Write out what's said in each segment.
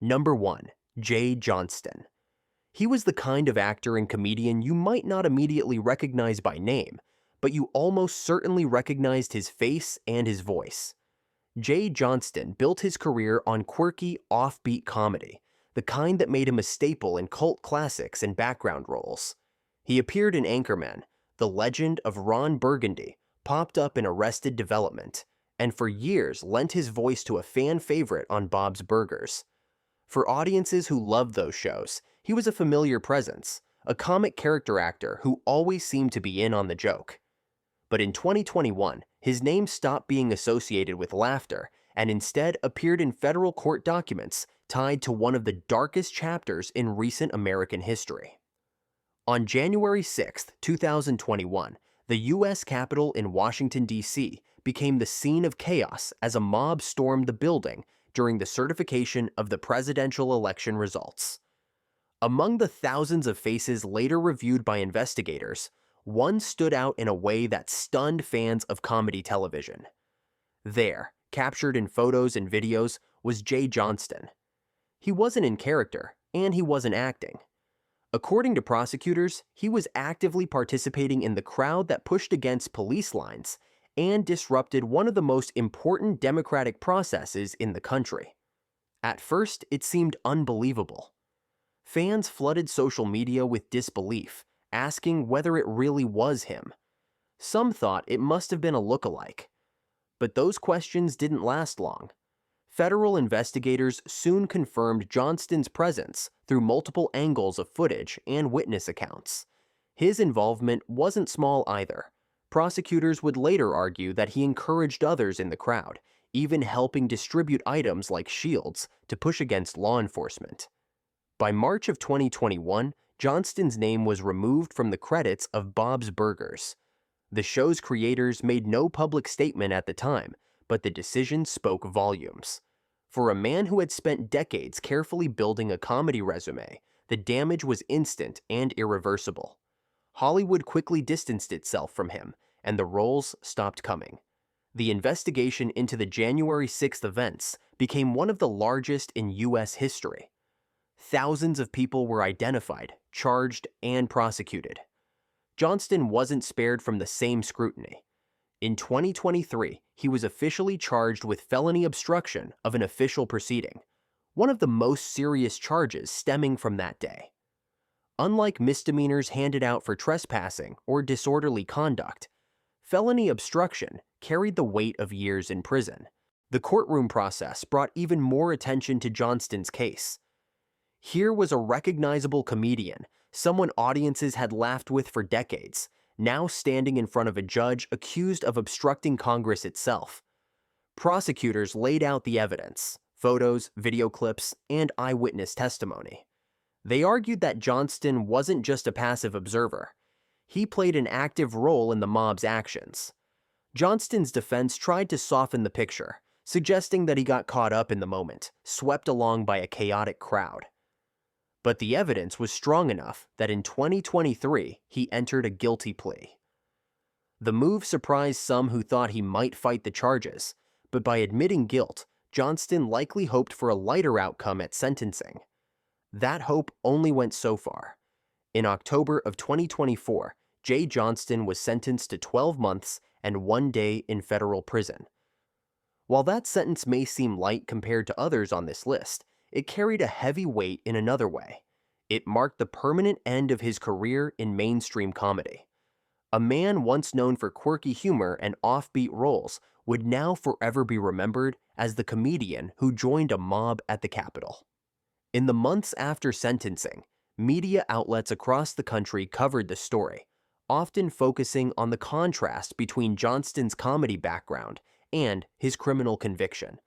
Number 1. Johnston. He was the kind of actor and comedian you might not immediately recognize by name, but you almost certainly recognized his face and his voice. Johnston built his career on quirky, offbeat comedy, the kind that made him a staple in cult classics and background roles. He appeared in Anchorman, The Legend of Ron Burgundy, popped up in Arrested Development, and for years lent his voice to a fan favorite on Bob's Burgers. For audiences who loved those shows, he was a familiar presence, a comic character actor who always seemed to be in on the joke. But in 2021, his name stopped being associated with laughter and instead appeared in federal court documents tied to one of the darkest chapters in recent American history. On January 6, 2021, the U.S. Capitol in Washington, D.C. became the scene of chaos as a mob stormed the building during the certification of the presidential election results. Among the thousands of faces later reviewed by investigators, one stood out in a way that stunned fans of comedy television. There, captured in photos and videos, was Johnston. He wasn't in character, and he wasn't acting. According to prosecutors, he was actively participating in the crowd that pushed against police lines and disrupted one of the most important democratic processes in the country. At first, it seemed unbelievable. Fans flooded social media with disbelief, asking whether it really was him. Some thought it must have been a lookalike. But those questions didn't last long. Federal investigators soon confirmed Johnston's presence through multiple angles of footage and witness accounts. His involvement wasn't small either. Prosecutors would later argue that he encouraged others in the crowd, even helping distribute items like shields to push against law enforcement. By March of 2021, Johnston's name was removed from the credits of Bob's Burgers. The show's creators made no public statement at the time, but the decision spoke volumes. For a man who had spent decades carefully building a comedy resume, the damage was instant and irreversible. Hollywood quickly distanced itself from him, and the roles stopped coming. The investigation into the January 6th events became one of the largest in U.S. history. Thousands of people were identified, charged, and prosecuted. Johnston wasn't spared from the same scrutiny. In 2023, he was officially charged with felony obstruction of an official proceeding, one of the most serious charges stemming from that day. Unlike misdemeanors handed out for trespassing or disorderly conduct, felony obstruction carried the weight of years in prison. The courtroom process brought even more attention to Johnston's case. Here was a recognizable comedian, someone audiences had laughed with for decades, now standing in front of a judge accused of obstructing Congress itself. Prosecutors laid out the evidence, photos, video clips, and eyewitness testimony. They argued that Johnston wasn't just a passive observer. He played an active role in the mob's actions. Johnston's defense tried to soften the picture, suggesting that he got caught up in the moment, swept along by a chaotic crowd. But the evidence was strong enough that in 2023, he entered a guilty plea. The move surprised some who thought he might fight the charges, but by admitting guilt, Johnston likely hoped for a lighter outcome at sentencing. That hope only went so far. In October of 2024, Johnston was sentenced to 12 months and 1 day in federal prison. While that sentence may seem light compared to others on this list, it carried a heavy weight in another way. It marked the permanent end of his career in mainstream comedy. A man once known for quirky humor and offbeat roles would now forever be remembered as the comedian who joined a mob at the Capitol. In the months after sentencing, media outlets across the country covered the story, often focusing on the contrast between Johnston's comedy background and his criminal conviction.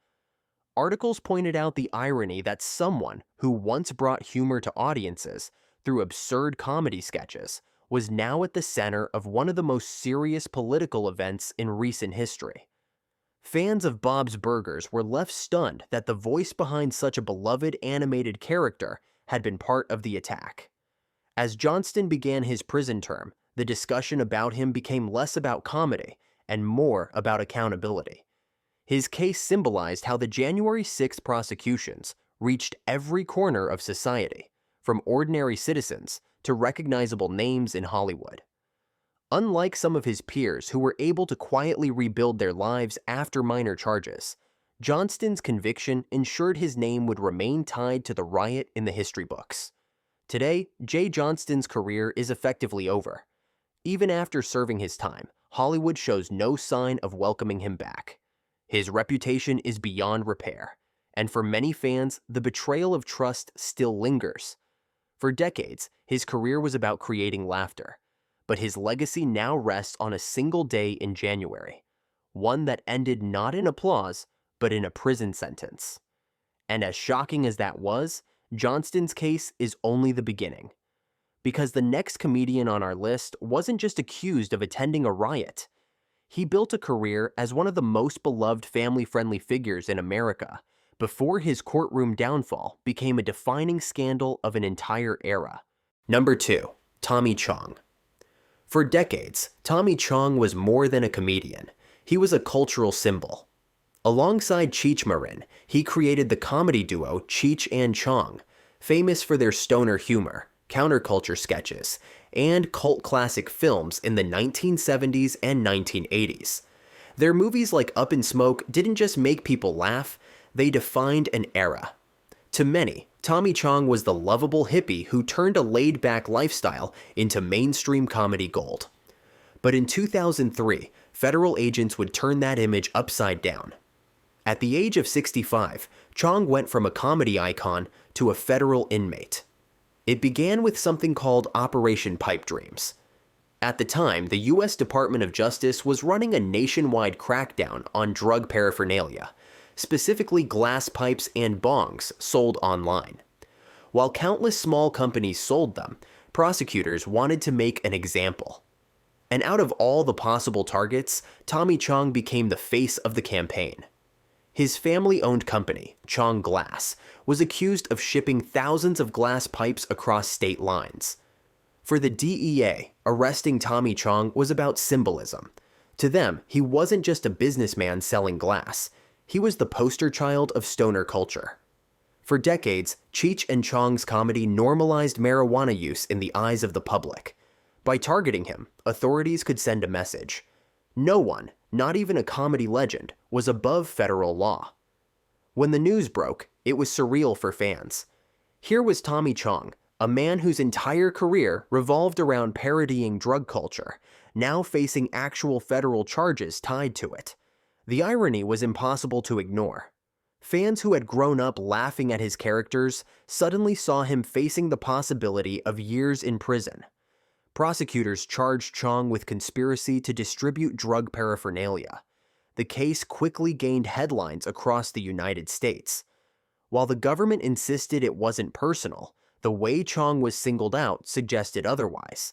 Articles pointed out the irony that someone who once brought humor to audiences through absurd comedy sketches was now at the center of one of the most serious political events in recent history. Fans of Bob's Burgers were left stunned that the voice behind such a beloved animated character had been part of the attack. As Johnston began his prison term, the discussion about him became less about comedy and more about accountability. His case symbolized how the January 6th prosecutions, reached every corner of society, from ordinary citizens to recognizable names in Hollywood. Unlike some of his peers who were able to quietly rebuild their lives after minor charges, Johnston's conviction ensured his name would remain tied to the riot in the history books. Today, Jay Johnston's career is effectively over. Even after serving his time, Hollywood shows no sign of welcoming him back. His reputation is beyond repair, and for many fans, the betrayal of trust still lingers. For decades, his career was about creating laughter, but his legacy now rests on a single day in January, one that ended not in applause, but in a prison sentence. And as shocking as that was, Johnston's case is only the beginning. Because the next comedian on our list wasn't just accused of attending a riot. He built a career as one of the most beloved family-friendly figures in America before his courtroom downfall became a defining scandal of an entire era. Number 2. Tommy Chong. For decades, Tommy Chong was more than a comedian. He was a cultural symbol. Alongside Cheech Marin, he created the comedy duo Cheech and Chong, famous for their stoner humor, counterculture sketches, and cult classic films in the 1970s and 1980s. Their movies like Up in Smoke didn't just make people laugh, they defined an era. To many, Tommy Chong was the lovable hippie who turned a laid-back lifestyle into mainstream comedy gold. But in 2003, federal agents would turn that image upside down. At the age of 65, Chong went from a comedy icon to a federal inmate. It began with something called Operation Pipe Dreams. At the time, the U.S. Department of Justice was running a nationwide crackdown on drug paraphernalia, specifically glass pipes and bongs sold online. While countless small companies sold them, prosecutors wanted to make an example. And out of all the possible targets, Tommy Chong became the face of the campaign. His family-owned company, Chong Glass, was accused of shipping thousands of glass pipes across state lines. For the DEA, arresting Tommy Chong was about symbolism. To them, he wasn't just a businessman selling glass. He was the poster child of stoner culture. For decades, Cheech and Chong's comedy normalized marijuana use in the eyes of the public. By targeting him, authorities could send a message. No one, not even a comedy legend, was above federal law. When the news broke, it was surreal for fans. Here was Tommy Chong, a man whose entire career revolved around parodying drug culture, now facing actual federal charges tied to it. The irony was impossible to ignore. Fans who had grown up laughing at his characters suddenly saw him facing the possibility of years in prison. Prosecutors charged Chong with conspiracy to distribute drug paraphernalia. The case quickly gained headlines across the United States. While the government insisted it wasn't personal, the way Chong was singled out suggested otherwise.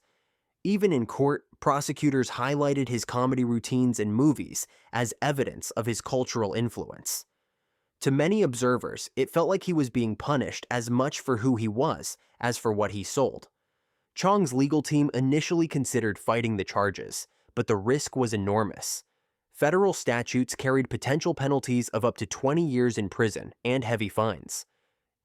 Even in court, prosecutors highlighted his comedy routines and movies as evidence of his cultural influence. To many observers, it felt like he was being punished as much for who he was as for what he sold. Chong's legal team initially considered fighting the charges, but the risk was enormous. Federal statutes carried potential penalties of up to 20 years in prison and heavy fines.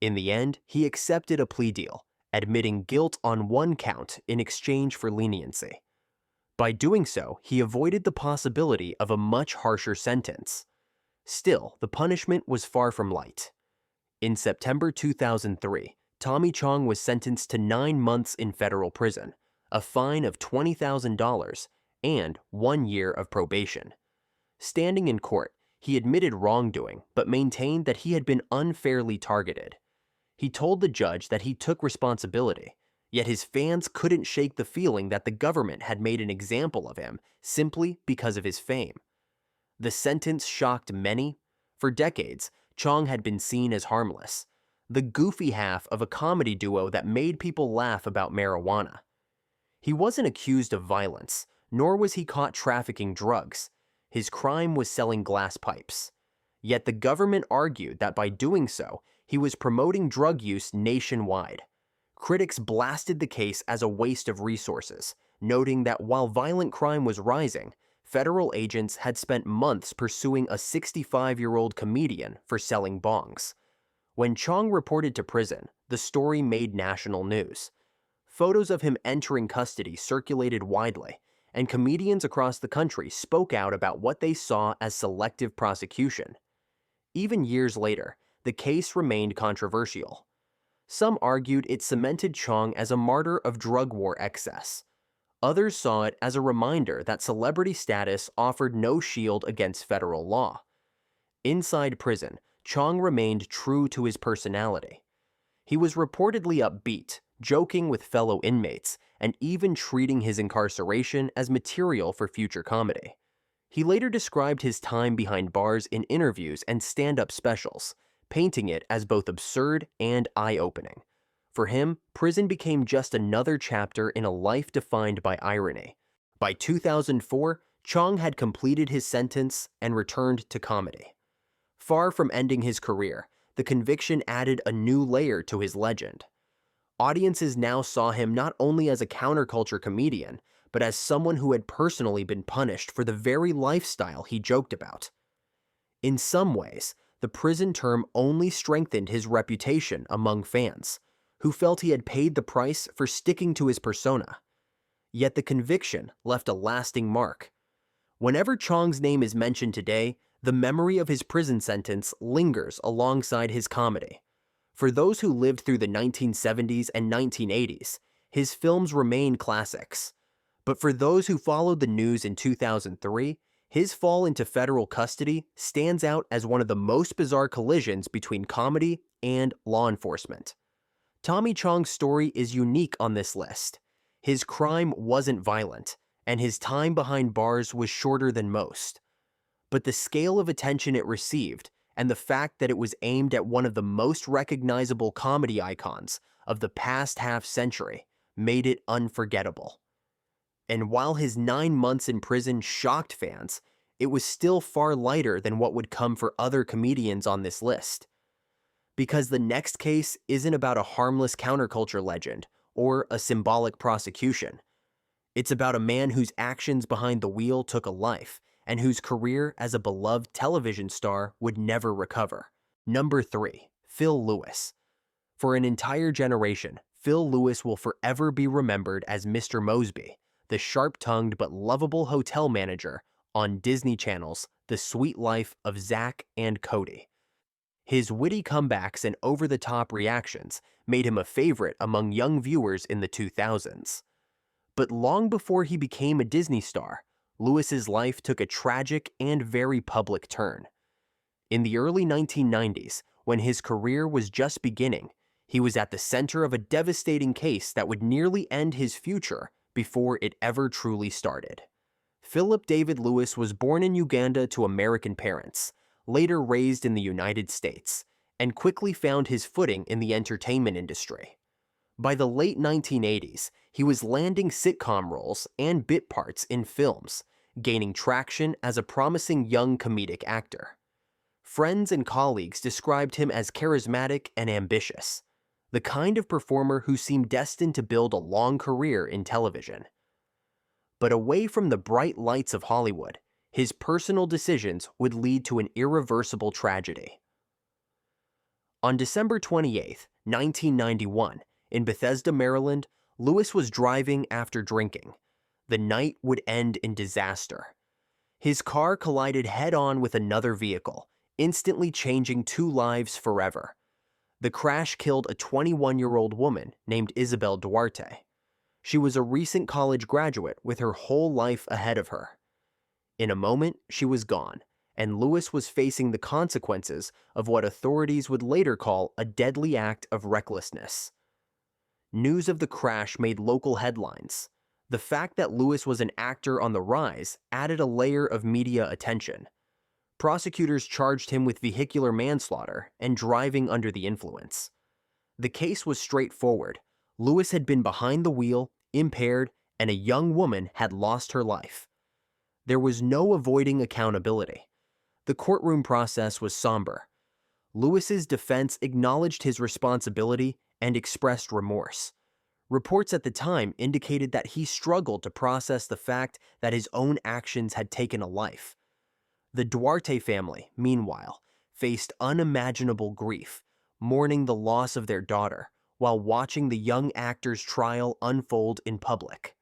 In the end, he accepted a plea deal, admitting guilt on one count in exchange for leniency. By doing so, he avoided the possibility of a much harsher sentence. Still, the punishment was far from light. In September 2003, Tommy Chong was sentenced to 9 months in federal prison, a fine of $20,000, and 1 year of probation. Standing in court, he admitted wrongdoing but maintained that he had been unfairly targeted. He told the judge that he took responsibility, yet his fans couldn't shake the feeling that the government had made an example of him simply because of his fame. The sentence shocked many. For decades, Chong had been seen as harmless, the goofy half of a comedy duo that made people laugh about marijuana. He wasn't accused of violence, nor was he caught trafficking drugs. His crime was selling glass pipes. Yet the government argued that by doing so, he was promoting drug use nationwide. Critics blasted the case as a waste of resources, noting that while violent crime was rising, federal agents had spent months pursuing a 65-year-old comedian for selling bongs. When Chong reported to prison, the story made national news. Photos of him entering custody circulated widely, and comedians across the country spoke out about what they saw as selective prosecution. Even years later, the case remained controversial. Some argued it cemented Chong as a martyr of drug war excess. Others saw it as a reminder that celebrity status offered no shield against federal law. Inside prison, Chong remained true to his personality. He was reportedly upbeat, joking with fellow inmates, and even treating his incarceration as material for future comedy. He later described his time behind bars in interviews and stand-up specials, painting it as both absurd and eye-opening. For him, prison became just another chapter in a life defined by irony. By 2004, Chong had completed his sentence and returned to comedy. Far from ending his career, the conviction added a new layer to his legend. Audiences now saw him not only as a counterculture comedian, but as someone who had personally been punished for the very lifestyle he joked about. In some ways, the prison term only strengthened his reputation among fans, who felt he had paid the price for sticking to his persona. Yet the conviction left a lasting mark. Whenever Chong's name is mentioned today, the memory of his prison sentence lingers alongside his comedy. For those who lived through the 1970s and 1980s, his films remain classics. But for those who followed the news in 2003, his fall into federal custody stands out as one of the most bizarre collisions between comedy and law enforcement. Tommy Chong's story is unique on this list. His crime wasn't violent, and his time behind bars was shorter than most. But the scale of attention it received, and the fact that it was aimed at one of the most recognizable comedy icons of the past half-century, made it unforgettable. And while his 9 months in prison shocked fans, it was still far lighter than what would come for other comedians on this list. Because the next case isn't about a harmless counterculture legend or a symbolic prosecution. It's about a man whose actions behind the wheel took a life, and whose career as a beloved television star would never recover. Number 3. Phill Lewis. For an entire generation, Phill Lewis will forever be remembered as Mr. Mosby, the sharp-tongued but lovable hotel manager on Disney Channel's The Sweet Life of Zack and Cody. His witty comebacks and over-the-top reactions made him a favorite among young viewers in the 2000s. But long before he became a Disney star, Lewis's life took a tragic and very public turn. In the early 1990s, when his career was just beginning, he was at the center of a devastating case that would nearly end his future before it ever truly started. Philip David Lewis was born in Uganda to American parents, later raised in the United States, and quickly found his footing in the entertainment industry. By the late 1980s, he was landing sitcom roles and bit parts in films, gaining traction as a promising young comedic actor. Friends and colleagues described him as charismatic and ambitious, the kind of performer who seemed destined to build a long career in television. But away from the bright lights of Hollywood, his personal decisions would lead to an irreversible tragedy. On December 28, 1991, in Bethesda, Maryland, Lewis was driving after drinking. The night would end in disaster. His car collided head-on with another vehicle, instantly changing 2 lives forever. The crash killed a 21-year-old woman named Isabel Duarte. She was a recent college graduate with her whole life ahead of her. In a moment, she was gone, and Lewis was facing the consequences of what authorities would later call a deadly act of recklessness. News of the crash made local headlines. The fact that Lewis was an actor on the rise added a layer of media attention. Prosecutors charged him with vehicular manslaughter and driving under the influence. The case was straightforward. Lewis had been behind the wheel, impaired, and a young woman had lost her life. There was no avoiding accountability. The courtroom process was somber. Lewis's defense acknowledged his responsibility and expressed remorse. Reports at the time indicated that he struggled to process the fact that his own actions had taken a life. The Duarte family, meanwhile, faced unimaginable grief, mourning the loss of their daughter while watching the young actor's trial unfold in public.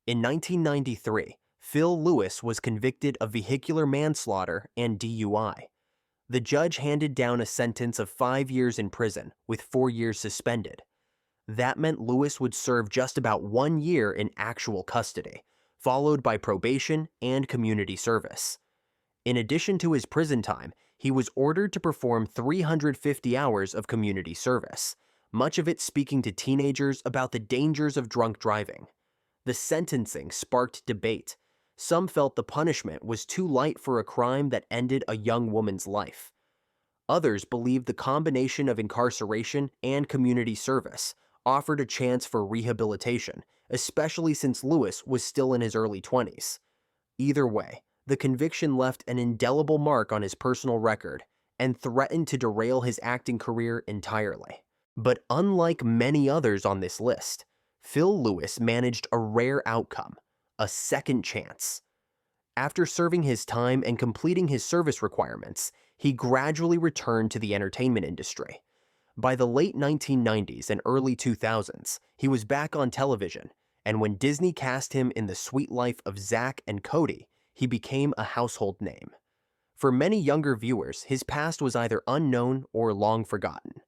In 1993, Phill Lewis was convicted of vehicular manslaughter and DUI. The judge handed down a sentence of 5 years in prison with 4 years suspended. That meant Lewis would serve just about 1 year in actual custody, followed by probation and community service. In addition to his prison time, he was ordered to perform 350 hours of community service, much of it speaking to teenagers about the dangers of drunk driving. The sentencing sparked debate. Some felt the punishment was too light for a crime that ended a young woman's life. Others believed the combination of incarceration and community service offered a chance for rehabilitation, especially since Lewis was still in his early 20s. Either way, the conviction left an indelible mark on his personal record and threatened to derail his acting career entirely. But unlike many others on this list, Phill Lewis managed a rare outcome, a second chance. After serving his time and completing his service requirements, he gradually returned to the entertainment industry. By the late 1990s and early 2000s, he was back on television, and when Disney cast him in The Sweet Life of Zack and Cody, he became a household name. For many younger viewers, his past was either unknown or long forgotten.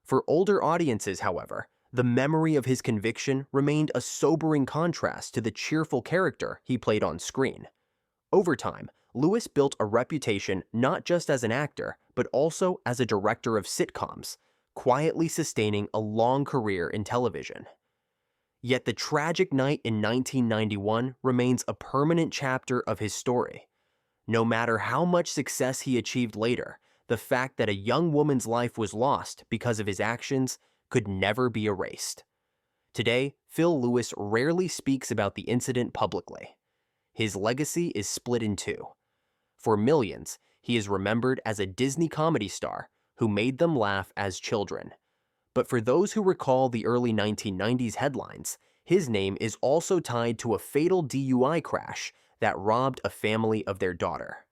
For older audiences, however, the memory of his conviction remained a sobering contrast to the cheerful character he played on screen. Over time, Lewis built a reputation not just as an actor, but also as a director of sitcoms, quietly sustaining a long career in television. Yet the tragic night in 1991 remains a permanent chapter of his story. No matter how much success he achieved later, the fact that a young woman's life was lost because of his actions could never be erased. Today, Phill Lewis rarely speaks about the incident publicly. His legacy is split in two. For millions, he is remembered as a Disney comedy star who made them laugh as children. But for those who recall the early 1990s headlines, his name is also tied to a fatal DUI crash that robbed a family of their daughter.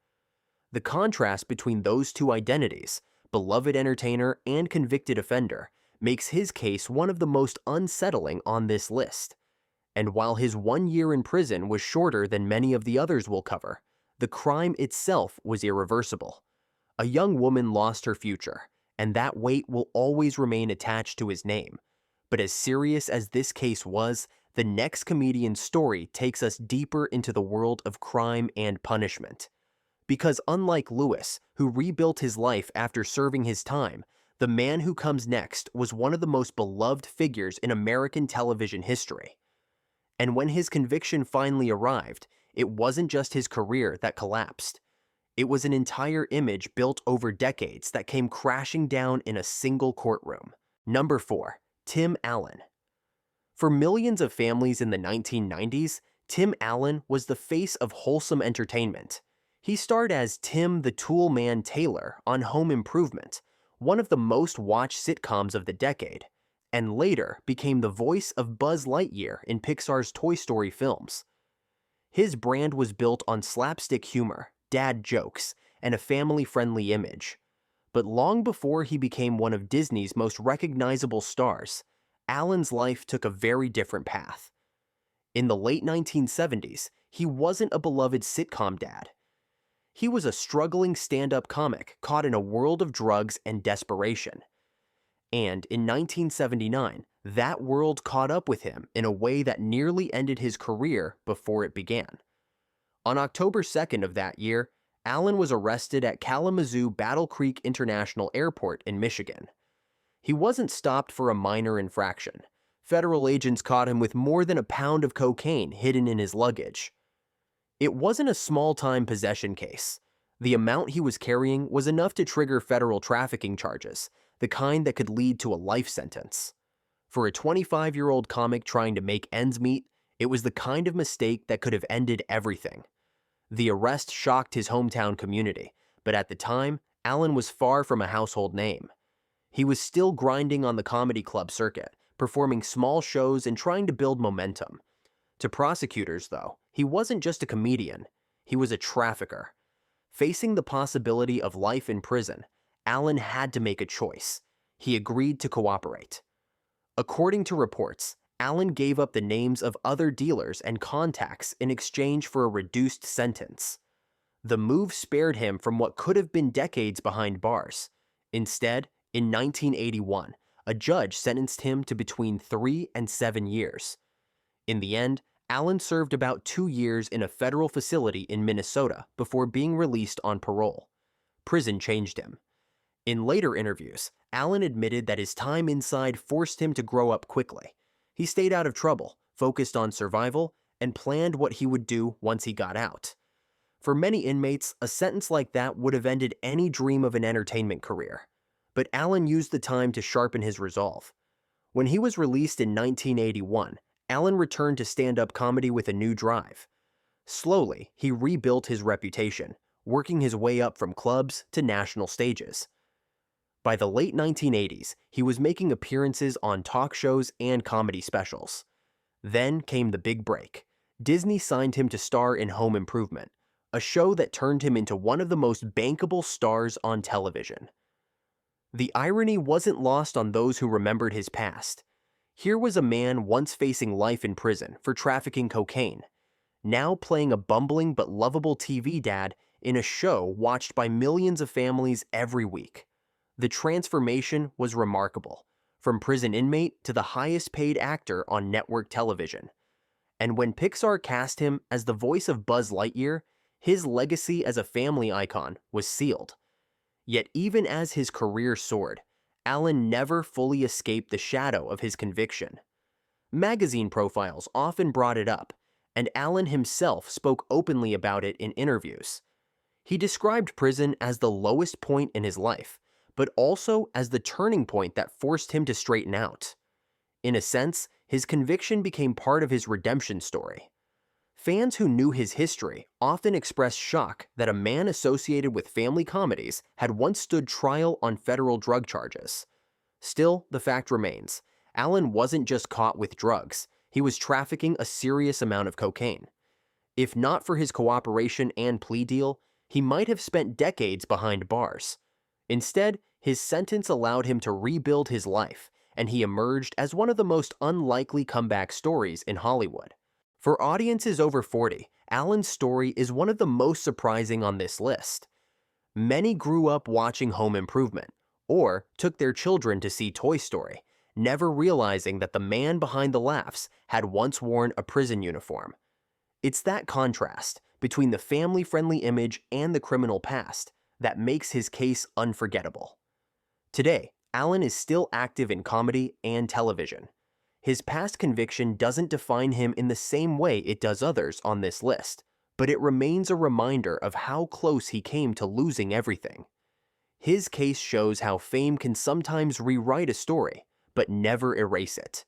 The contrast between those two identities, beloved entertainer and convicted offender, makes his case one of the most unsettling on this list. And while his 1 year in prison was shorter than many of the others we'll cover, the crime itself was irreversible. A young woman lost her future, and that weight will always remain attached to his name. But as serious as this case was, the next comedian's story takes us deeper into the world of crime and punishment. Because unlike Lewis, who rebuilt his life after serving his time, the man who comes next was one of the most beloved figures in American television history. And when his conviction finally arrived, it wasn't just his career that collapsed. It was an entire image built over decades that came crashing down in a single courtroom. Number 4. Tim Allen. For millions of families in the 1990s, Tim Allen was the face of wholesome entertainment. He starred as Tim the Tool Man Taylor on Home Improvement, one of the most watched sitcoms of the decade, and later became the voice of Buzz Lightyear in Pixar's Toy Story films. His brand was built on slapstick humor, dad jokes, and a family-friendly image. But long before he became one of Disney's most recognizable stars, Allen's life took a very different path. In the late 1970s, he wasn't a beloved sitcom dad. He was a struggling stand-up comic caught in a world of drugs and desperation. And in 1979, that world caught up with him in a way that nearly ended his career before it began. On October 2nd of that year, Allen was arrested at Kalamazoo Battle Creek International Airport in Michigan. He wasn't stopped for a minor infraction. Federal agents caught him with more than a pound of cocaine hidden in his luggage. It wasn't a small-time possession case. The amount he was carrying was enough to trigger federal trafficking charges, the kind that could lead to a life sentence. For a 25-year-old comic trying to make ends meet, it was the kind of mistake that could have ended everything. The arrest shocked his hometown community, but at the time, Allen was far from a household name. He was still grinding on the comedy club circuit, performing small shows and trying to build momentum. To prosecutors, though, he wasn't just a comedian, he was a trafficker. Facing the possibility of life in prison, Allen had to make a choice. He agreed to cooperate. According to reports, Allen gave up the names of other dealers and contacts in exchange for a reduced sentence. The move spared him from what could have been decades behind bars. Instead, in 1981, a judge sentenced him to between 3 and 7 years. In the end, Allen served about 2 years in a federal facility in Minnesota before being released on parole. Prison changed him. In later interviews, Allen admitted that his time inside forced him to grow up quickly. He stayed out of trouble, focused on survival, and planned what he would do once he got out. For many inmates, a sentence like that would have ended any dream of an entertainment career. But Allen used the time to sharpen his resolve. When he was released in 1981, Allen returned to stand-up comedy with a new drive. Slowly, he rebuilt his reputation, working his way up from clubs to national stages. By the late 1980s, he was making appearances on talk shows and comedy specials. Then came the big break. Disney signed him to star in Home Improvement, a show that turned him into one of the most bankable stars on television. The irony wasn't lost on those who remembered his past. Here was a man once facing life in prison for trafficking cocaine, now playing a bumbling but lovable TV dad in a show watched by millions of families every week. The transformation was remarkable, from prison inmate to the highest-paid actor on network television. And when Pixar cast him as the voice of Buzz Lightyear, his legacy as a family icon was sealed. Yet even as his career soared, Allen never fully escaped the shadow of his conviction. Magazine profiles often brought it up, and Allen himself spoke openly about it in interviews. He described prison as the lowest point in his life, but also as the turning point that forced him to straighten out. In a sense, his conviction became part of his redemption story. Fans who knew his history often expressed shock that a man associated with family comedies had once stood trial on federal drug charges. Still, the fact remains, Allen wasn't just caught with drugs, he was trafficking a serious amount of cocaine. If not for his cooperation and plea deal, he might have spent decades behind bars. Instead, his sentence allowed him to rebuild his life, and he emerged as one of the most unlikely comeback stories in Hollywood. For audiences over 40, Allen's story is one of the most surprising on this list. Many grew up watching Home Improvement, or took their children to see Toy Story, never realizing that the man behind the laughs had once worn a prison uniform. It's that contrast between the family-friendly image and the criminal past that makes his case unforgettable. Today, Allen is still active in comedy and television. His past conviction doesn't define him in the same way it does others on this list, but it remains a reminder of how close he came to losing everything. His case shows how fame can sometimes rewrite a story, but never erase it.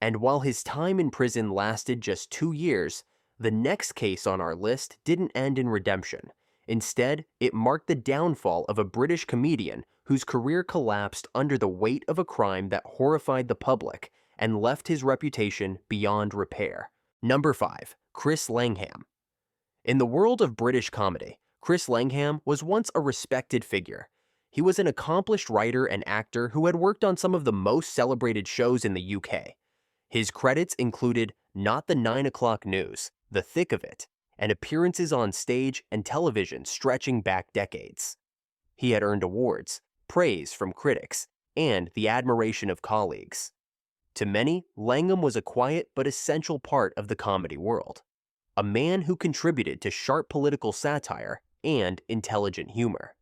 And while his time in prison lasted just 2 years, the next case on our list didn't end in redemption. Instead, it marked the downfall of a British comedian whose career collapsed under the weight of a crime that horrified the public and left his reputation beyond repair. Number 5. Chris Langham. In the world of British comedy, Chris Langham was once a respected figure. He was an accomplished writer and actor who had worked on some of the most celebrated shows in the UK. His credits included Not the 9 O'Clock News, The Thick of It, and appearances on stage and television stretching back decades. He had earned awards, praise from critics, and the admiration of colleagues. To many, Langham was a quiet but essential part of the comedy world. A man who contributed to sharp political satire and intelligent humor.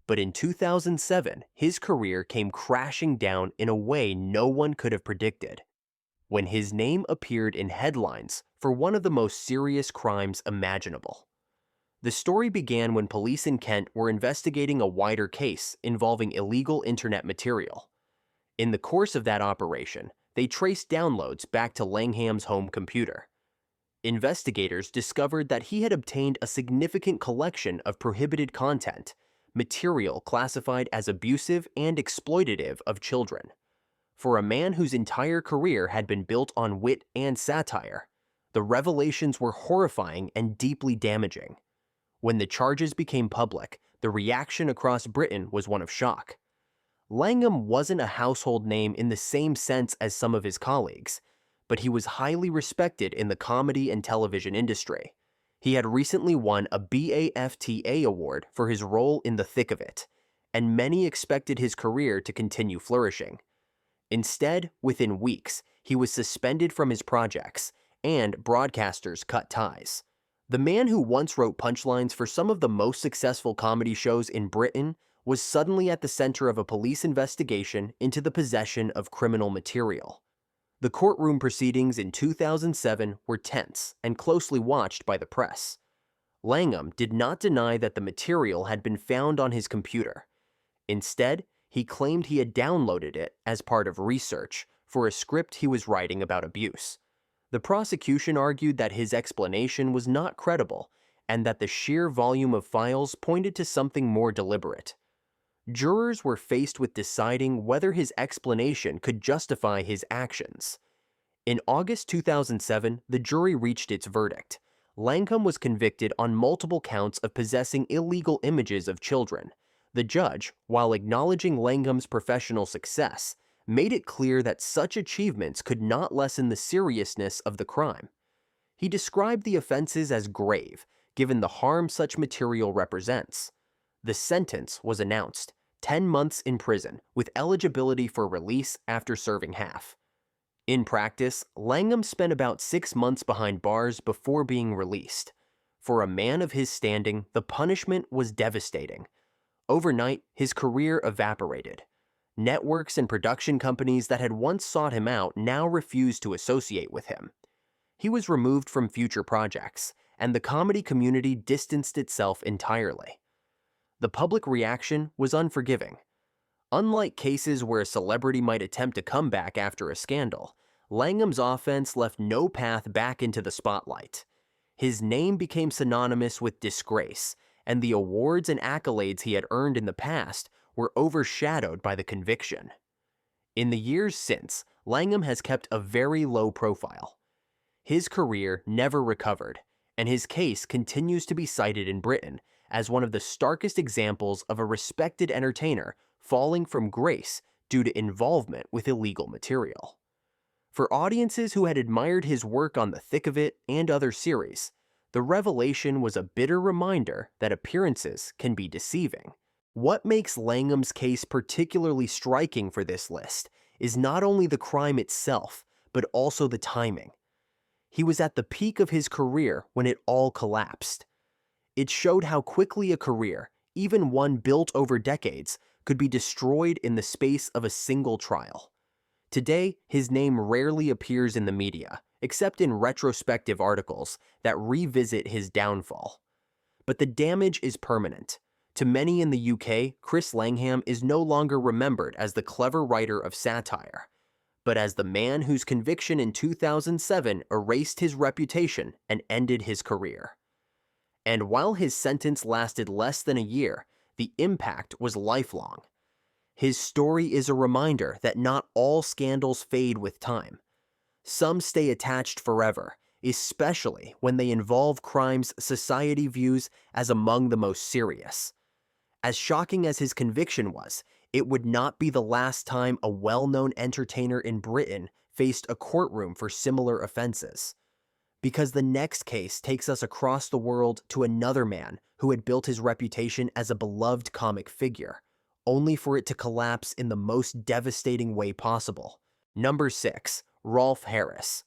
But in 2007, his career came crashing down in a way no one could have predicted, when his name appeared in headlines for one of the most serious crimes imaginable. The story began when police in Kent were investigating a wider case involving illegal internet material. In the course of that operation, they traced downloads back to Langham's home computer. Investigators discovered that he had obtained a significant collection of prohibited content, material classified as abusive and exploitative of children. For a man whose entire career had been built on wit and satire, the revelations were horrifying and deeply damaging. When the charges became public, the reaction across Britain was one of shock. Langham wasn't a household name in the same sense as some of his colleagues, but he was highly respected in the comedy and television industry. He had recently won a BAFTA award for his role in The Thick of It, and many expected his career to continue flourishing. Instead, within weeks, he was suspended from his projects, and broadcasters cut ties. The man who once wrote punchlines for some of the most successful comedy shows in Britain was suddenly at the center of a police investigation into the possession of criminal material. The courtroom proceedings in 2007 were tense and closely watched by the press. Langham did not deny that the material had been found on his computer. Instead, he claimed he had downloaded it as part of research for a script he was writing about abuse. The prosecution argued that his explanation was not credible and that the sheer volume of files pointed to something more deliberate. Jurors were faced with deciding whether his explanation could justify his actions. In August 2007, the jury reached its verdict. Langham was convicted on multiple counts of possessing illegal images of children. The judge, while acknowledging Langham's professional success, made it clear that such achievements could not lessen the seriousness of the crime. He described the offenses as grave, given the harm such material represents. The sentence was announced: 10 months in prison, with eligibility for release after serving half. In practice, Langham spent about 6 months behind bars before being released. For a man of his standing, the punishment was devastating. Overnight, his career evaporated. Networks and production companies that had once sought him out now refused to associate with him. He was removed from future projects, and the comedy community distanced itself entirely. The public reaction was unforgiving. Unlike cases where a celebrity might attempt a comeback after a scandal, Langham's offense left no path back into the spotlight. His name became synonymous with disgrace, and the awards and accolades he had earned in the past were overshadowed by the conviction. In the years since, Langham has kept a very low profile. His career never recovered, and his case continues to be cited in Britain as one of the starkest examples of a respected entertainer falling from grace due to involvement with illegal material. For audiences who had admired his work on The Thick of It and other series, the revelation was a bitter reminder that appearances can be deceiving. What makes Langham's case particularly striking for this list is not only the crime itself, but also the timing. He was at the peak of his career when it all collapsed. It showed how quickly a career, even one built over decades, could be destroyed in the space of a single trial. Today, his name rarely appears in the media, except in retrospective articles that revisit his downfall. But the damage is permanent. To many in the UK, Chris Langham is no longer remembered as the clever writer of satire, but as the man whose conviction in 2007 erased his reputation and ended his career. And while his sentence lasted less than a year, the impact was lifelong. His story is a reminder that not all scandals fade with time. Some stay attached forever, especially when they involve crimes society views as among the most serious. As shocking as his conviction was, it would not be the last time a well-known entertainer in Britain faced a courtroom for similar offenses. Because the next case takes us across the world to another man who had built his reputation as a beloved comic figure, only for it to collapse in the most devastating way possible. Number 6. Rolf Harris.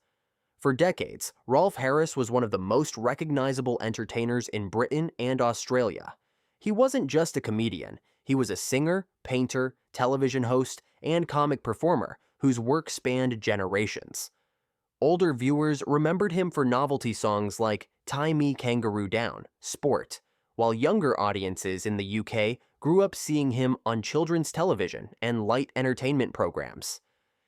For decades, Rolf Harris was one of the most recognizable entertainers in Britain and Australia. He wasn't just a comedian, he was a singer, painter, television host, and comic performer whose work spanned generations. Older viewers remembered him for novelty songs like Tie Me Kangaroo Down, Sport, while younger audiences in the UK grew up seeing him on children's television and light entertainment programs.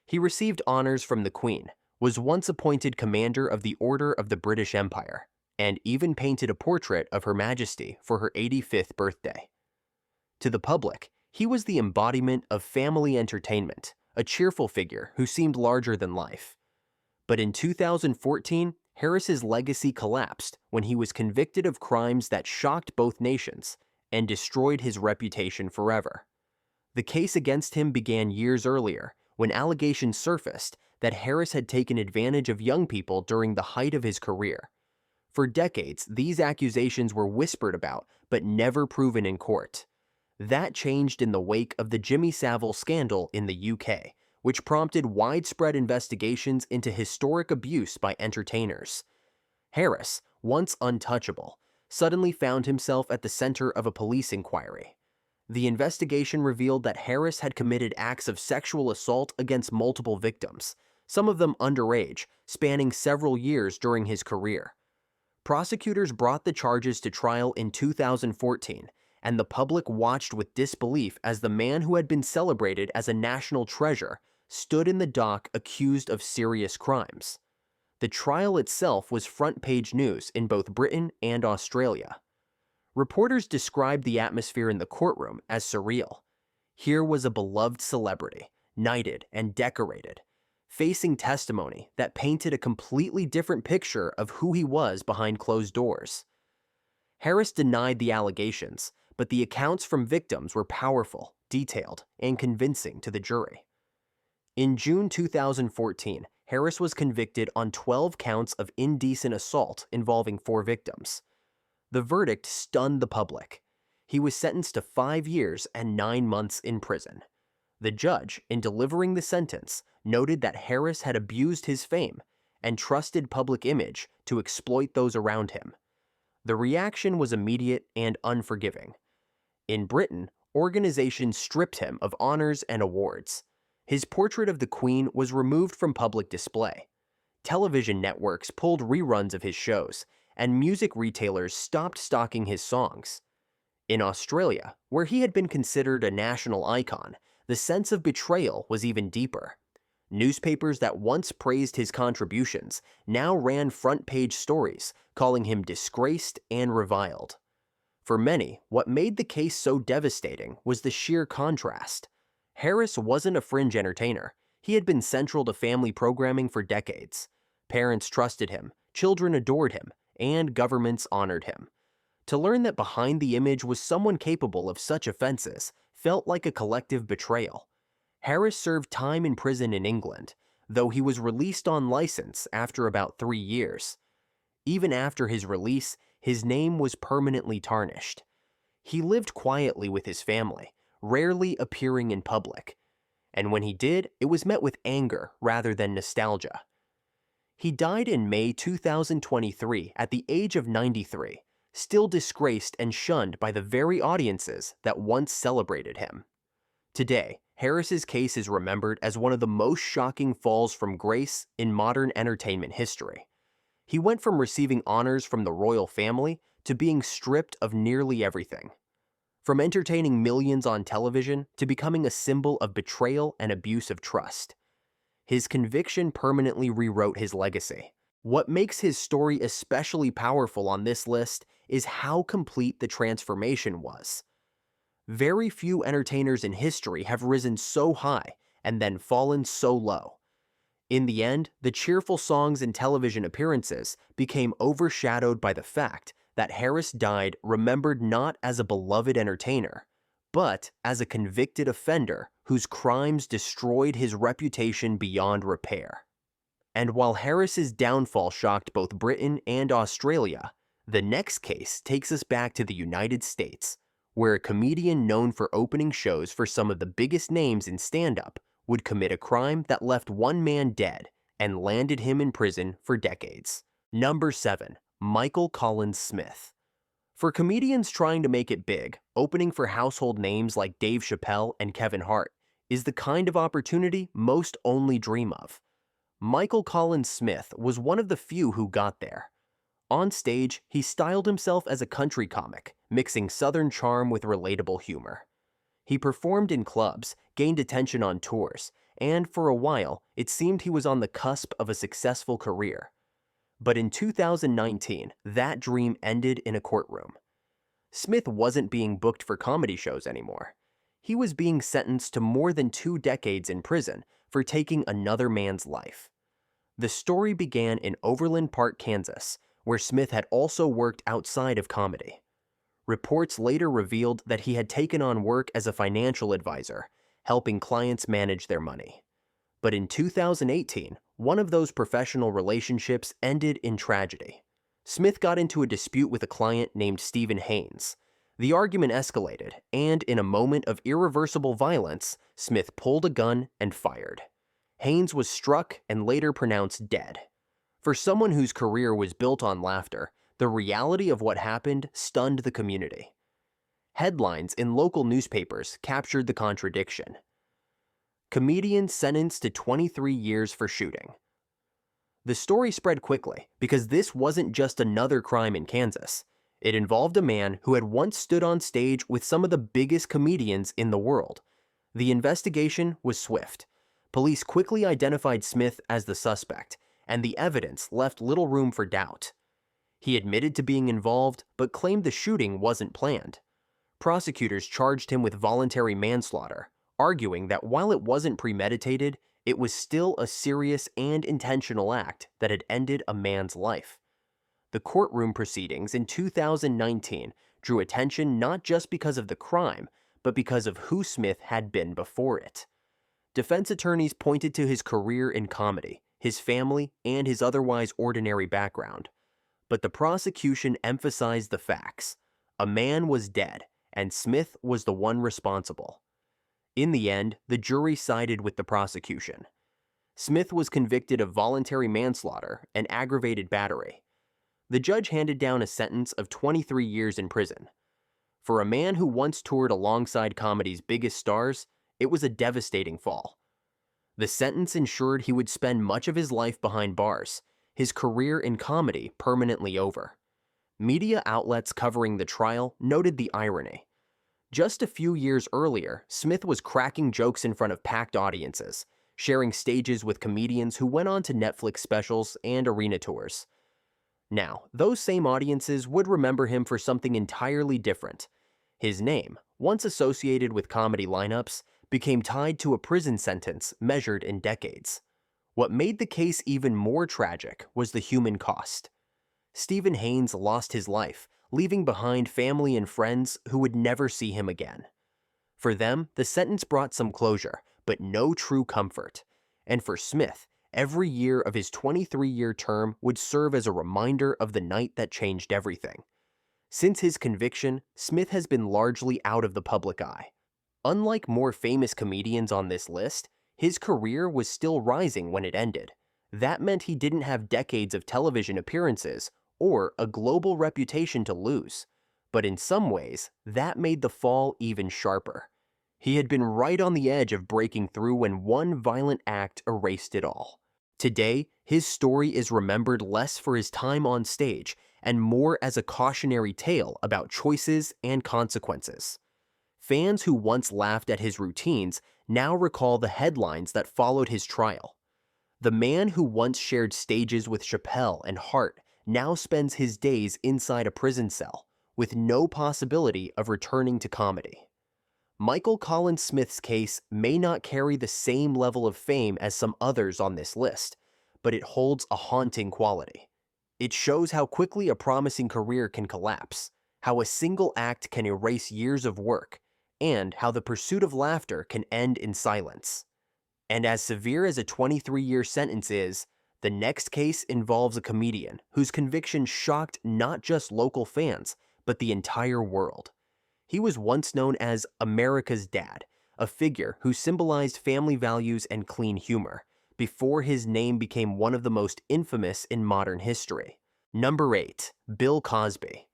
He received honors from the Queen, was once appointed Commander of the Order of the British Empire, and even painted a portrait of Her Majesty for her 85th birthday. To the public, he was the embodiment of family entertainment, a cheerful figure who seemed larger than life. But in 2014, Harris's legacy collapsed when he was convicted of crimes that shocked both nations and destroyed his reputation forever. The case against him began years earlier, when allegations surfaced that Harris had taken advantage of young people during the height of his career. For decades, these accusations were whispered about, but never proven in court. That changed in the wake of the Jimmy Savile scandal in the UK, which prompted widespread investigations into historic abuse by entertainers. Harris, once untouchable, suddenly found himself at the center of a police inquiry. The investigation revealed that Harris had committed acts of sexual assault against multiple victims, some of them underage, spanning several years during his career. Prosecutors brought the charges to trial in 2014, and the public watched with disbelief as the man who had been celebrated as a national treasure stood in the dock accused of serious crimes. The trial itself was front-page news in both Britain and Australia. Reporters described the atmosphere in the courtroom as surreal. Here was a beloved celebrity, knighted and decorated, facing testimony that painted a completely different picture of who he was behind closed doors. Harris denied the allegations, but the accounts from victims were powerful, detailed, and convincing to the jury. In June 2014, Harris was convicted on 12 counts of indecent assault involving 4 victims. The verdict stunned the public. He was sentenced to 5 years and 9 months in prison. The judge, in delivering the sentence, noted that Harris had abused his fame and trusted public image to exploit those around him. The reaction was immediate and unforgiving. In Britain, organizations stripped him of honors and awards. His portrait of the Queen was removed from public display. Television networks pulled reruns of his shows, and music retailers stopped stocking his songs. In Australia, where he had been considered a national icon, the sense of betrayal was even deeper. Newspapers that once praised his contributions now ran front-page stories, calling him disgraced and reviled. For many, what made the case so devastating was the sheer contrast. Harris wasn't a fringe entertainer. He had been central to family programming for decades. Parents trusted him, children adored him, and governments honored him. To learn that behind the image was someone capable of such offenses felt like a collective betrayal. Harris served time in prison in England, though he was released on license after about 3 years. Even after his release, his name was permanently tarnished. He lived quietly with his family, rarely appearing in public. And when he did, it was met with anger rather than nostalgia. He died in May 2023 at the age of 93, still disgraced and shunned by the very audiences that once celebrated him. Today, Harris's case is remembered as one of the most shocking falls from grace in modern entertainment history. He went from receiving honors from the royal family to being stripped of nearly everything. From entertaining millions on television to becoming a symbol of betrayal and abuse of trust. His conviction permanently rewrote his legacy. What makes his story especially powerful on this list is how complete the transformation was. Very few entertainers in history have risen so high and then fallen so low. In the end, the cheerful songs and television appearances became overshadowed by the fact that Harris died remembered not as a beloved entertainer, but as a convicted offender whose crimes destroyed his reputation beyond repair. And while Harris's downfall shocked both Britain and Australia, the next case takes us back to the United States, where a comedian known for opening shows for some of the biggest names in stand-up would commit a crime that left one man dead and landed him in prison for decades. Number 7. Michael Collins Smith. For comedians trying to make it big, opening for household names like Dave Chappelle and Kevin Hart is the kind of opportunity most only dream of. Michael Collins Smith was one of the few who got there. On stage, he styled himself as a country comic, mixing Southern charm with relatable humor. He performed in clubs, gained attention on tours, and for a while, it seemed he was on the cusp of a successful career. But in 2019, that dream ended in a courtroom. Smith wasn't being booked for comedy shows anymore. He was being sentenced to more than 2 decades in prison for taking another man's life. The story began in Overland Park, Kansas, where Smith had also worked outside of comedy. Reports later revealed that he had taken on work as a financial advisor, helping clients manage their money. But in 2018, one of those professional relationships ended in tragedy. Smith got into a dispute with a client named Stephen Haynes. The argument escalated, and in a moment of irreversible violence, Smith pulled a gun and fired. Haynes was struck and later pronounced dead. For someone whose career was built on laughter, the reality of what happened stunned the community. Headlines in local newspapers captured the contradiction. Comedian sentenced to 23 years for shooting. The story spread quickly because this wasn't just another crime in Kansas. It involved a man who had once stood on stage with some of the biggest comedians in the world. The investigation was swift. Police quickly identified Smith as the suspect, and the evidence left little room for doubt. He admitted to being involved, but claimed the shooting wasn't planned. Prosecutors charged him with voluntary manslaughter, arguing that while it wasn't premeditated, it was still a serious and intentional act that had ended a man's life. The courtroom proceedings in 2019 drew attention not just because of the crime, but because of who Smith had been before it. Defense attorneys pointed to his career in comedy, his family, and his otherwise ordinary background. But the prosecution emphasized the facts. A man was dead, and Smith was the one responsible. In the end, the jury sided with the prosecution. Smith was convicted of voluntary manslaughter and aggravated battery. The judge handed down a sentence of 23 years in prison. For a man who once toured alongside comedy's biggest stars, it was a devastating fall. The sentence ensured he would spend much of his life behind bars, his career in comedy permanently over. Media outlets covering the trial noted the irony. Just a few years earlier, Smith was cracking jokes in front of packed audiences, sharing stages with comedians who went on to Netflix specials and arena tours. Now, those same audiences would remember him for something entirely different. His name, once associated with comedy lineups, became tied to a prison sentence measured in decades. What made the case even more tragic was the human cost. Stephen Haynes lost his life, leaving behind family and friends who would never see him again. For them, the sentence brought some closure, but no true comfort. And for Smith, every year of his 23-year term would serve as a reminder of the night that changed everything. Since his conviction, Smith has been largely out of the public eye. Unlike more famous comedians on this list, his career was still rising when it ended. That meant he didn't have decades of television appearances or a global reputation to lose. But in some ways, that made the fall even sharper. He had been right on the edge of breaking through when one violent act erased it all. Today, his story is remembered less for his time on stage and more as a cautionary tale about choices and consequences. Fans who once laughed at his routines now recall the headlines that followed his trial. The man who once shared stages with Chappelle and Hart now spends his days inside a prison cell, with no possibility of returning to comedy. Michael Collins Smith's case may not carry the same level of fame as some others on this list, but it holds a haunting quality. It shows how quickly a promising career can collapse, how a single act can erase years of work, and how the pursuit of laughter can end in silence. And as severe as a 23-year sentence is, the next case involves a comedian whose conviction shocked not just local fans, but the entire world. He was once known as America's Dad, a figure who symbolized family values and clean humor, before his name became one of the most infamous in modern history. Number 8. Bill Cosby.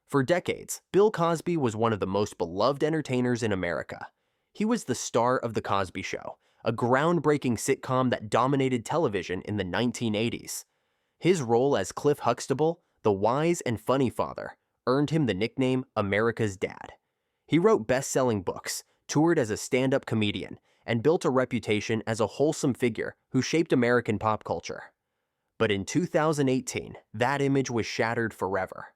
For decades, Bill Cosby was one of the most beloved entertainers in America. He was the star of The Cosby Show, a groundbreaking sitcom that dominated television in the 1980s. His role as Cliff Huxtable, the wise and funny father, earned him the nickname America's Dad. He wrote best-selling books, toured as a stand-up comedian, and built a reputation as a wholesome figure who shaped American pop culture. But in 2018, that image was shattered forever.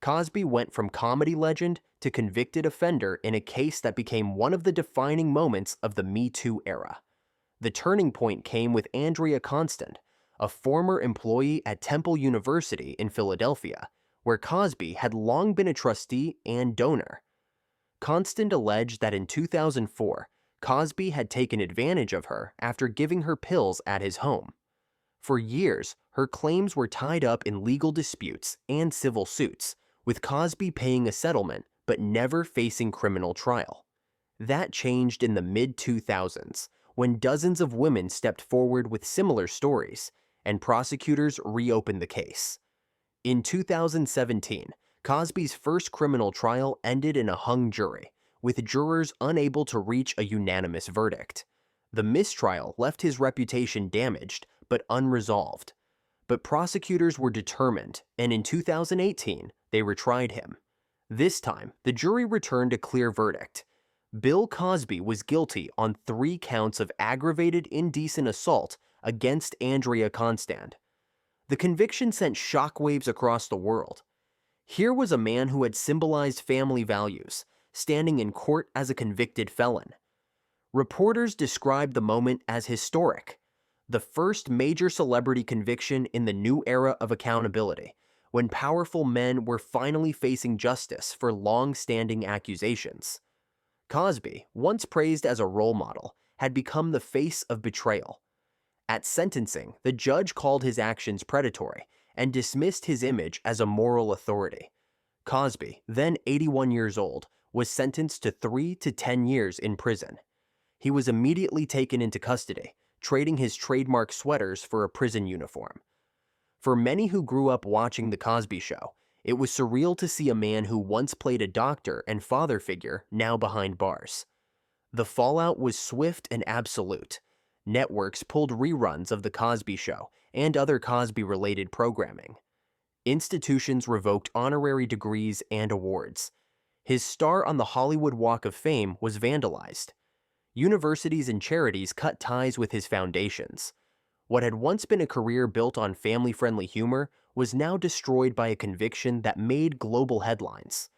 Cosby went from comedy legend to convicted offender in a case that became one of the defining moments of the Me Too era. The turning point came with Andrea Constant, a former employee at Temple University in Philadelphia, where Cosby had long been a trustee and donor. Constant alleged that in 2004, Cosby had taken advantage of her after giving her pills at his home. For years, her claims were tied up in legal disputes and civil suits, with Cosby paying a settlement but never facing criminal trial. That changed in the mid-2000s, when dozens of women stepped forward with similar stories, and prosecutors reopened the case. In 2017, Cosby's first criminal trial ended in a hung jury, with jurors unable to reach a unanimous verdict. The mistrial left his reputation damaged but unresolved. But prosecutors were determined, and in 2018, they retried him. This time, the jury returned a clear verdict. Bill Cosby was guilty on 3 counts of aggravated indecent assault against Andrea Constand. The conviction sent shockwaves across the world. Here was a man who had symbolized family values, standing in court as a convicted felon. Reporters described the moment as historic, the first major celebrity conviction in the new era of accountability, when powerful men were finally facing justice for long-standing accusations. Cosby, once praised as a role model, had become the face of betrayal. At sentencing, the judge called his actions predatory and dismissed his image as a moral authority. Cosby, then 81 years old, was sentenced to 3 to 10 years in prison. He was immediately taken into custody, trading his trademark sweaters for a prison uniform. For many who grew up watching The Cosby Show, it was surreal to see a man who once played a doctor and father figure now behind bars. The fallout was swift and absolute. Networks pulled reruns of The Cosby Show and other Cosby-related programming. Institutions revoked honorary degrees and awards. His star on the Hollywood Walk of Fame was vandalized. Universities and charities cut ties with his foundations. What had once been a career built on family-friendly humor was now destroyed by a conviction that made global headlines.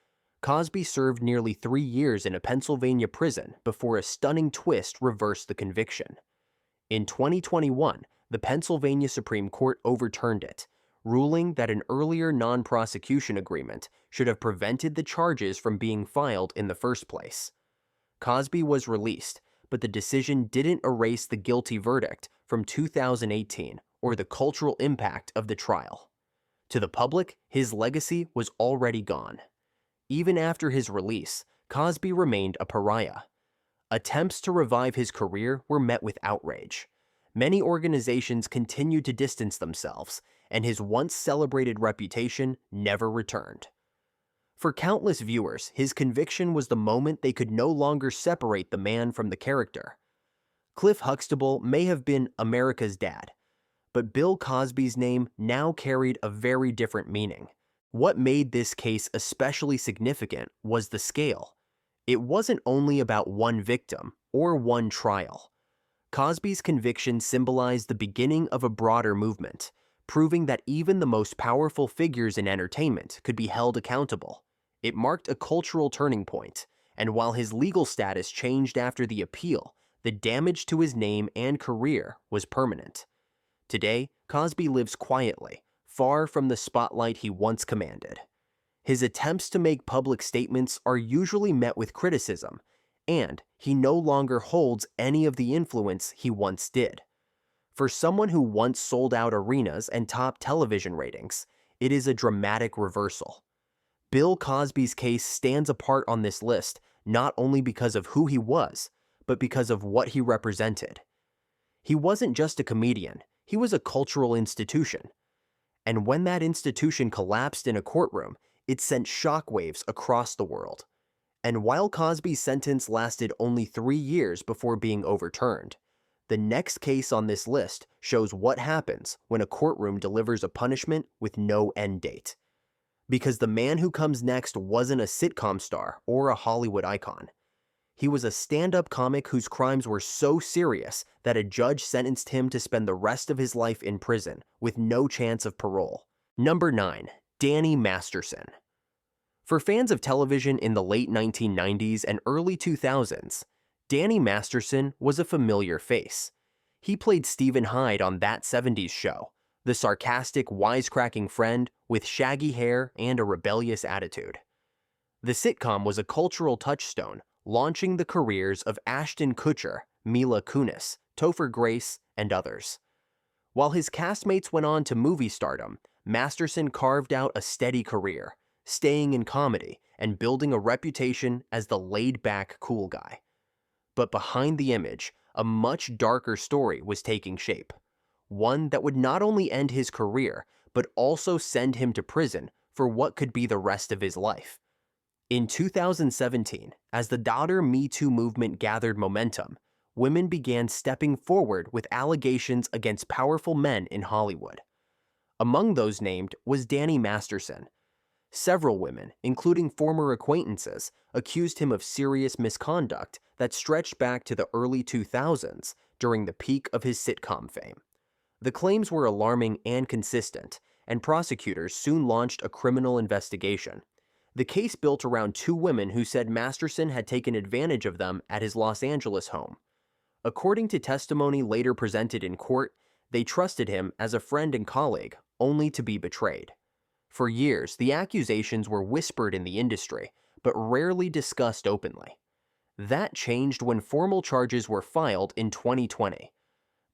Cosby served nearly 3 years in a Pennsylvania prison before a stunning twist reversed the conviction. In 2021, the Pennsylvania Supreme Court overturned it, ruling that an earlier non-prosecution agreement should have prevented the charges from being filed in the first place. Cosby was released, but the decision didn't erase the guilty verdict from 2018 or the cultural impact of the trial. To the public, his legacy was already gone. Even after his release, Cosby remained a pariah. Attempts to revive his career were met with outrage. Many organizations continued to distance themselves, and his once celebrated reputation never returned. For countless viewers, his conviction was the moment they could no longer separate the man from the character. Cliff Huxtable may have been America's dad, but Bill Cosby's name now carried a very different meaning. What made this case especially significant was the scale. It wasn't only about one victim or one trial. Cosby's conviction symbolized the beginning of a broader movement, proving that even the most powerful figures in entertainment could be held accountable. It marked a cultural turning point, and while his legal status changed after the appeal, the damage to his name and career was permanent. Today, Cosby lives quietly, far from the spotlight he once commanded. His attempts to make public statements are usually met with criticism, and he no longer holds any of the influence he once did. For someone who once sold out arenas and topped television ratings, it is a dramatic reversal. Bill Cosby's case stands apart on this list not only because of who he was, but because of what he represented. He wasn't just a comedian, he was a cultural institution. And when that institution collapsed in a courtroom, it sent shockwaves across the world. And while Cosby's sentence lasted only 3 years before being overturned, the next case on this list shows what happens when a courtroom delivers a punishment with no end date. Because the man who comes next wasn't a sitcom star or a Hollywood icon. He was a stand-up comic whose crimes were so serious that a judge sentenced him to spend the rest of his life in prison with no chance of parole. Number 9. Danny Masterson. For fans of television in the late 1990s and early 2000s, Danny Masterson was a familiar face. He played Stephen Hyde on That 70s Show, the sarcastic, wisecracking friend with shaggy hair and a rebellious attitude. The sitcom was a cultural touchstone, launching the careers of Ashton Kutcher, Mila Kunis, Topher Grace, and others. While his castmates went on to movie stardom, Masterson carved out a steady career, staying in comedy and building a reputation as the laid-back cool guy. But behind the image, a much darker story was taking shape. One that would not only end his career, but also send him to prison for what could be the rest of his life. In 2017, as the Daughter Me Too movement gathered momentum, women began stepping forward with allegations against powerful men in Hollywood. Among those named was Danny Masterson. Several women, including former acquaintances, accused him of serious misconduct that stretched back to the early 2000s during the peak of his sitcom fame. The claims were alarming and consistent, and prosecutors soon launched a criminal investigation. The case built around two women who said Masterson had taken advantage of them at his Los Angeles home. According to testimony later presented in court, they trusted him as a friend and colleague, only to be betrayed. For years, the accusations were whispered in the industry, but rarely discussed openly. That changed when formal charges were filed in 2020.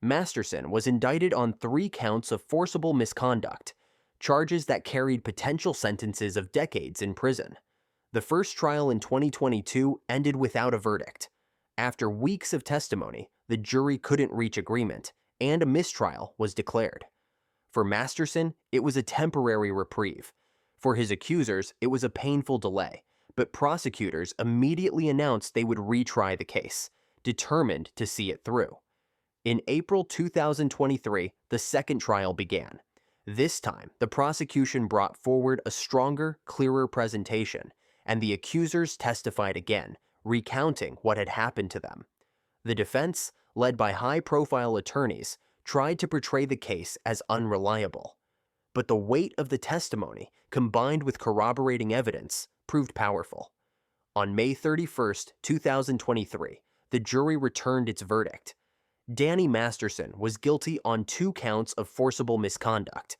Masterson was indicted on 3 counts of forcible misconduct, charges that carried potential sentences of decades in prison. The first trial in 2022 ended without a verdict. After weeks of testimony, the jury couldn't reach agreement, and a mistrial was declared. For Masterson, it was a temporary reprieve. For his accusers, it was a painful delay, but prosecutors immediately announced they would retry the case, determined to see it through. In April 2023, the second trial began. This time, the prosecution brought forward a stronger, clearer presentation, and the accusers testified again, recounting what had happened to them. The defense, led by high-profile attorneys, tried to portray the case as unreliable. But the weight of the testimony, combined with corroborating evidence, proved powerful. On May 31, 2023, the jury returned its verdict. Danny Masterson was guilty on 2 counts of forcible misconduct.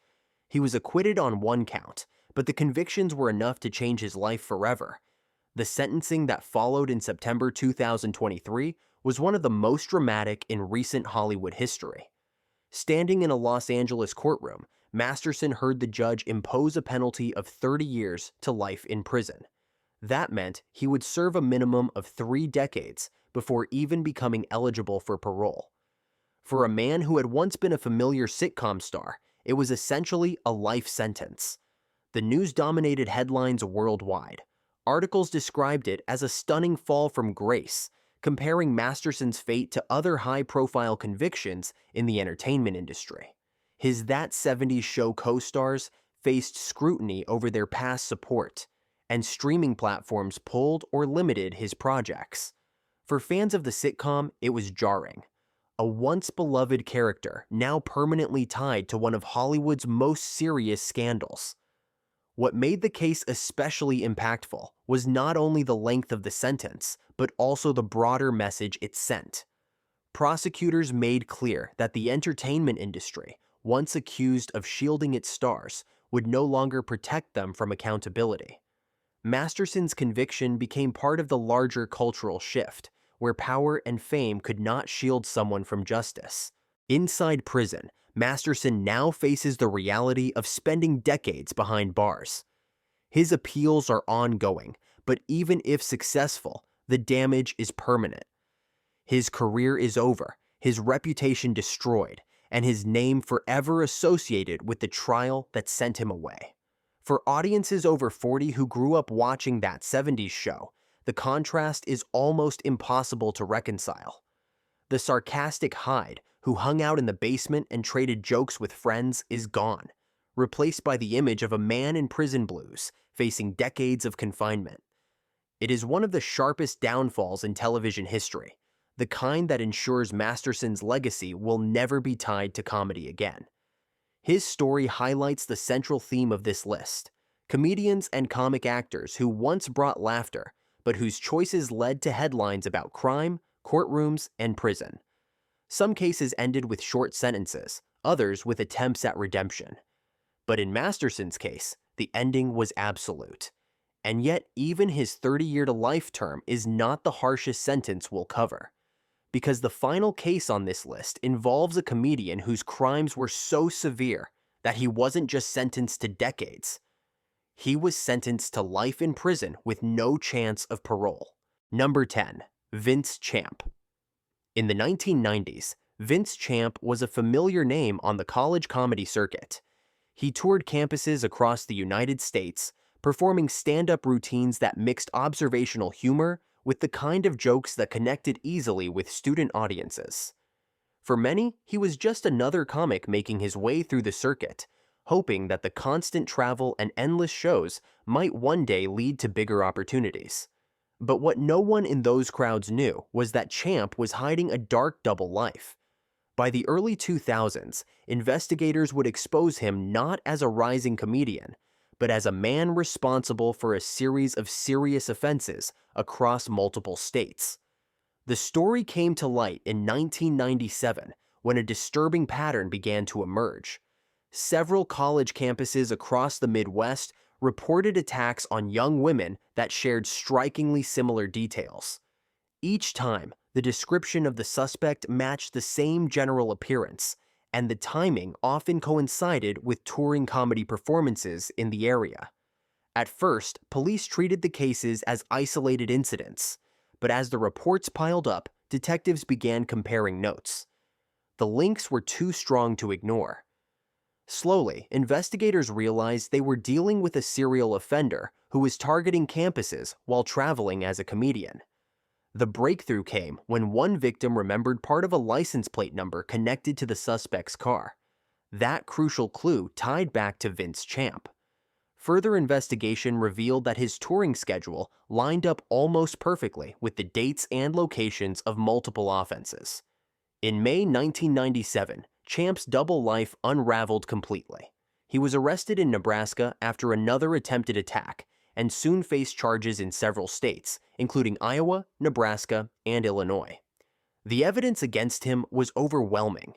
He was acquitted on 1 count, but the convictions were enough to change his life forever. The sentencing that followed in September 2023 was one of the most dramatic in recent Hollywood history. Standing in a Los Angeles courtroom, Masterson heard the judge impose a penalty of 30 years to life in prison. That meant he would serve a minimum of 3 decades before even becoming eligible for parole. For a man who had once been a familiar sitcom star, it was essentially a life sentence. The news dominated headlines worldwide. Articles described it as a stunning fall from grace, comparing Masterson's fate to other high-profile convictions in the entertainment industry. His That 70s Show co-stars faced scrutiny over their past support, and streaming platforms pulled or limited his projects. For fans of the sitcom, it was jarring. A once-beloved character now permanently tied to one of Hollywood's most serious scandals. What made the case especially impactful was not only the length of the sentence, but also the broader message it sent. Prosecutors made clear that the entertainment industry, once accused of shielding its stars, would no longer protect them from accountability. Masterson's conviction became part of the larger cultural shift, where power and fame could not shield someone from justice. Inside prison, Masterson now faces the reality of spending decades behind bars. His appeals are ongoing, but even if successful, the damage is permanent. His career is over, his reputation destroyed, and his name forever associated with the trial that sent him away. For audiences over 40 who grew up watching That 70s Show, the contrast is almost impossible to reconcile. The sarcastic Hyde, who hung out in the basement and traded jokes with friends, is gone, replaced by the image of a man in prison blues, facing decades of confinement. It is one of the sharpest downfalls in television history, the kind that ensures Masterson's legacy will never be tied to comedy again. His story highlights the central theme of this list: comedians and comic actors who once brought laughter, but whose choices led to headlines about crime, courtrooms, and prison. Some cases ended with short sentences, others with attempts at redemption. But in Masterson's case, the ending was absolute. And yet, even his 30-year-to-life term is not the harshest sentence we'll cover. Because the final case on this list involves a comedian whose crimes were so severe that he wasn't just sentenced to decades. He was sentenced to life in prison with no chance of parole. Number 10. Vince Champ. In the 1990s, Vince Champ was a familiar name on the college comedy circuit. He toured campuses across the United States, performing stand-up routines that mixed observational humor with the kind of jokes that connected easily with student audiences. For many, he was just another comic making his way through the circuit, hoping that the constant travel and endless shows might one day lead to bigger opportunities. But what no one in those crowds knew was that Champ was hiding a dark double life. By the early 2000s, investigators would expose him not as a rising comedian, but as a man responsible for a series of serious offenses across multiple states. The story came to light in 1997 when a disturbing pattern began to emerge. Several college campuses across the Midwest reported attacks on young women that shared strikingly similar details. Each time, the description of the suspect matched the same general appearance, and the timing often coincided with touring comedy performances in the area. At first, police treated the cases as isolated incidents, but as the reports piled up, detectives began comparing notes. The links were too strong to ignore. Slowly, investigators realized they were dealing with a serial offender who was targeting campuses while traveling as a comedian. The breakthrough came when one victim remembered part of a license plate number connected to the suspect's car. That crucial clue tied back to Vince Champ. Further investigation revealed that his touring schedule lined up almost perfectly with the dates and locations of multiple offenses. In May 1997, Champ's double life unraveled completely. He was arrested in Nebraska after another attempted attack and soon faced charges in several states, including Iowa, Nebraska, and Illinois. The evidence against him was overwhelming.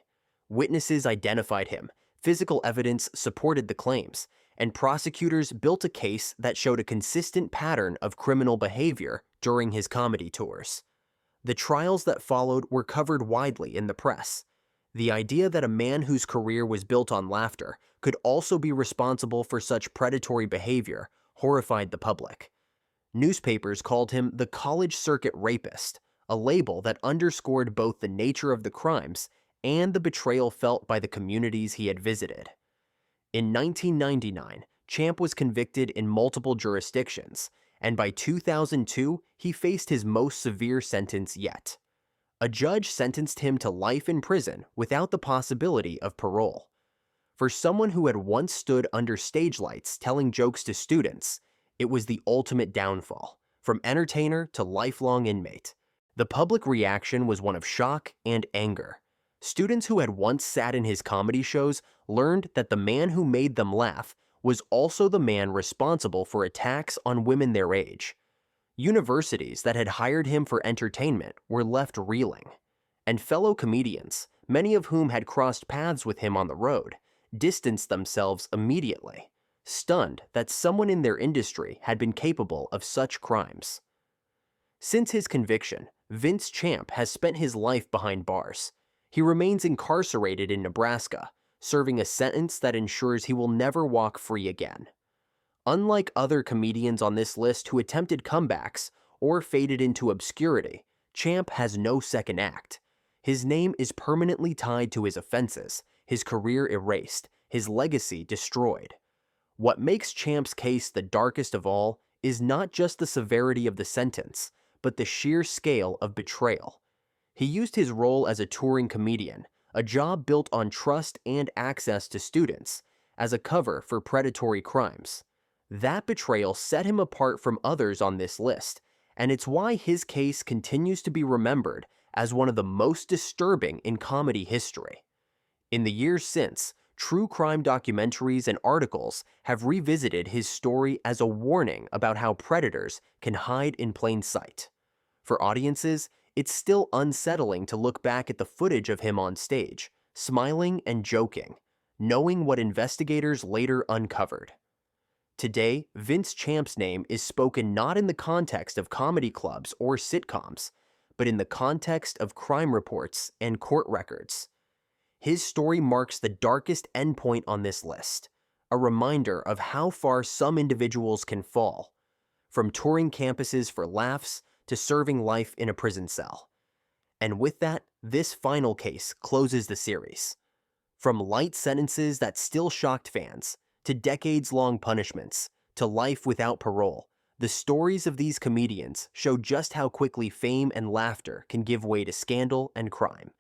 Witnesses identified him, physical evidence supported the claims, and prosecutors built a case that showed a consistent pattern of criminal behavior during his comedy tours. The trials that followed were covered widely in the press. The idea that a man whose career was built on laughter could also be responsible for such predatory behavior horrified the public. Newspapers called him the college circuit rapist, a label that underscored both the nature of the crimes and the betrayal felt by the communities he had visited. In 1999, Champ was convicted in multiple jurisdictions, and by 2002, he faced his most severe sentence yet. A judge sentenced him to life in prison without the possibility of parole. For someone who had once stood under stage lights telling jokes to students, it was the ultimate downfall, from entertainer to lifelong inmate. The public reaction was one of shock and anger. Students who had once sat in his comedy shows learned that the man who made them laugh was also the man responsible for attacks on women their age. Universities that had hired him for entertainment were left reeling. And fellow comedians, many of whom had crossed paths with him on the road, distanced themselves immediately, stunned that someone in their industry had been capable of such crimes. Since his conviction, Vince Champ has spent his life behind bars. He remains incarcerated in Nebraska, serving a sentence that ensures he will never walk free again. Unlike other comedians on this list who attempted comebacks or faded into obscurity, Champ has no second act. His name is permanently tied to his offenses, his career erased, his legacy destroyed. What makes Champ's case the darkest of all is not just the severity of the sentence, but the sheer scale of betrayal. He used his role as a touring comedian, a job built on trust and access to students, as a cover for predatory crimes. That betrayal set him apart from others on this list, and it's why his case continues to be remembered as one of the most disturbing in comedy history. In the years since, true crime documentaries and articles have revisited his story as a warning about how predators can hide in plain sight. For audiences, it's still unsettling to look back at the footage of him on stage, smiling and joking, knowing what investigators later uncovered. Today, Vince Champ's name is spoken not in the context of comedy clubs or sitcoms, but in the context of crime reports and court records. His story marks the darkest endpoint on this list, a reminder of how far some individuals can fall, from touring campuses for laughs to serving life in a prison cell. And with that, this final case closes the series. From light sentences that still shocked fans, to decades-long punishments, to life without parole, the stories of these comedians show just how quickly fame and laughter can give way to scandal and crime.